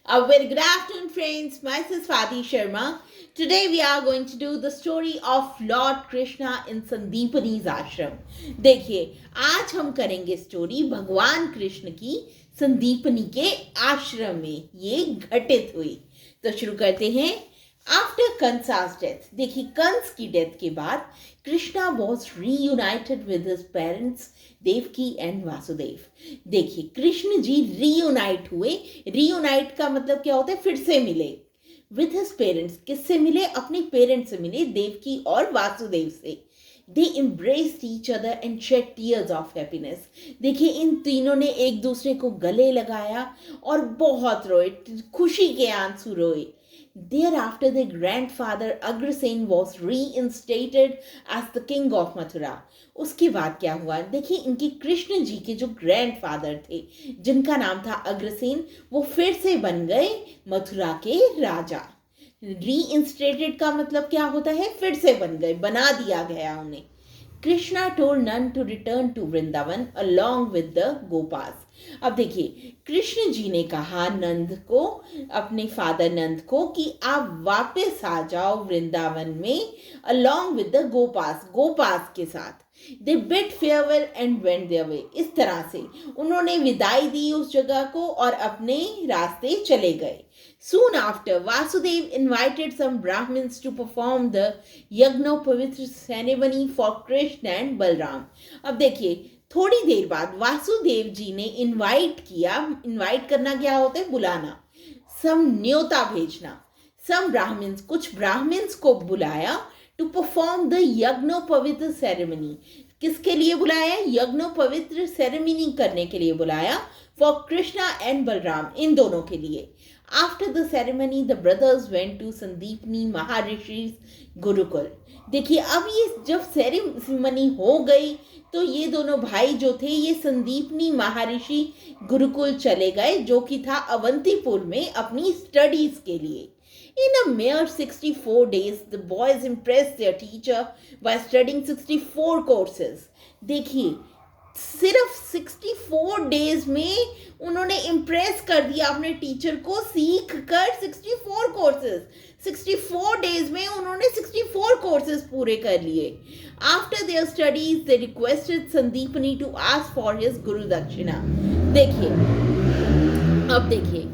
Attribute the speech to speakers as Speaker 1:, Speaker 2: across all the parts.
Speaker 1: A very good afternoon, friends. Myself Swati Sharma. Today we are going to do the story of Lord Krishna in Sandipani's ashram. देखिए, आज हम करेंगे story भगवान कृष्ण की संदीपनी के आश्रम में ये घटित हुई. तो शुरू करते हैं. आफ्टर कंसा's डेथ, देखिए कंस की डेथ के बाद Krishna was reunited with his parents Devaki and Vasudev. देखिए कृष्ण जी रीयूनाइट हुए. रीयूनाइट का मतलब क्या होता है? फिर से मिले. विद हिज पेरेंट्स, किससे मिले? अपने पेरेंट्स से मिले, देवकी और वासुदेव से. दे embraced each other and shed tears of happiness. देखिए इन तीनों ने एक दूसरे को गले लगाया और बहुत रोए, खुशी के आंसू रोए. Thereafter, their grandfather Agrasen was reinstated as the king of Mathura. उसके बाद क्या हुआ? देखिए इनके कृष्ण जी के जो ग्रैंडफादर थे, जिनका नाम था अग्रसेन, वो फिर से बन गए मथुरा के राजा. रीइंस्टेटेड का मतलब क्या होता है? फिर से बन गए, बना दिया गया उन्हें. Krishna told Nand to return to Vrindavan along with the gopas. अब देखिए कृष्ण जी ने कहा नंद को, अपने फादर नंद को, कि आप वापस आ जाओ वृंदावन में अलॉन्ग विद द गोपास, गोपास के साथ. They bid farewell and went their way. इस तरह से उन्होंने विदाई दी उस जगह को और अपने रास्ते चले गए. Soon after, Vasudev invited some Brahmins to perform the Yagnopavitra ceremony for Krishna and Balram. अब देखिए थोड़ी देर बाद वासुदेव जी ने इनवाइट किया. इनवाइट करना क्या होता है? बुलाना. सम न्योता भेजना. सम ब्राह्मण्स, कुछ ब्राह्मण्स को बुलाया टू परफॉर्म द यज्ञोपवित्र सेरेमनी. किसके लिए बुलाया? यज्ञोपवित्र सेरेमनी करने के लिए बुलाया. फॉर कृष्णा एंड बलराम, इन दोनों के लिए. After the ceremony, the brothers went to Sandipni Maharishi's Gurukul. देखिए अब ये जब सेरेमनी हो गई तो ये दोनों भाई जो थे ये संदीपनी महर्षि गुरुकुल चले गए, जो कि था अवंतीपुर में, अपनी स्टडीज के लिए. In a mere 64 days, the boys impressed their teacher by studying 64 courses. देखिए सिर्फ 64 डेज में उन्होंने इम्प्रेस कर दिया अपने टीचर को, सीख कर 64 कोर्सेज. 64 डेज में उन्होंने 64 कोर्सेज पूरे कर लिए. After their studies they requested Sandipani to ask for his guru dakshina. देखिए अब देखिए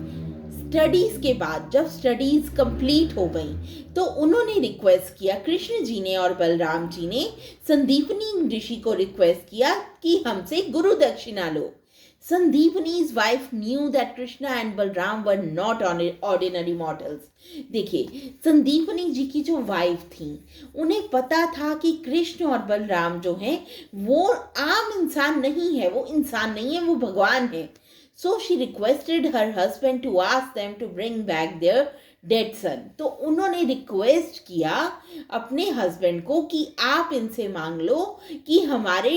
Speaker 1: स्टडीज के बाद जब स्टडीज कंप्लीट हो गई तो उन्होंने रिक्वेस्ट किया, कृष्ण जी ने और बलराम जी ने संदीपनी ऋषि को रिक्वेस्ट किया कि हमसे गुरु दक्षिणा लो. Sandipani's wife knew that Krishna and Balram were not ordinary mortals. देखिए संदीपनी जी की जो वाइफ थी उन्हें पता था कि कृष्ण और बलराम जो हैं वो आम इंसान नहीं है, वो इंसान नहीं है, वो भगवान है. So she requested her husband to ask them to bring back their dead son. तो उन्होंने रिक्वेस्ट किया अपने हस्बैंड को कि आप इनसे मांग लो कि हमारे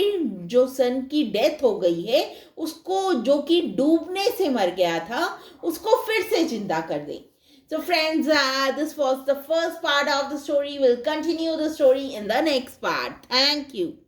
Speaker 1: जो सन की डेथ हो गई है उसको, जो कि डूबने से मर गया था, उसको फिर से जिंदा कर दें. So friends, this was the first part of the story. We'll continue the story in the next part. Thank you.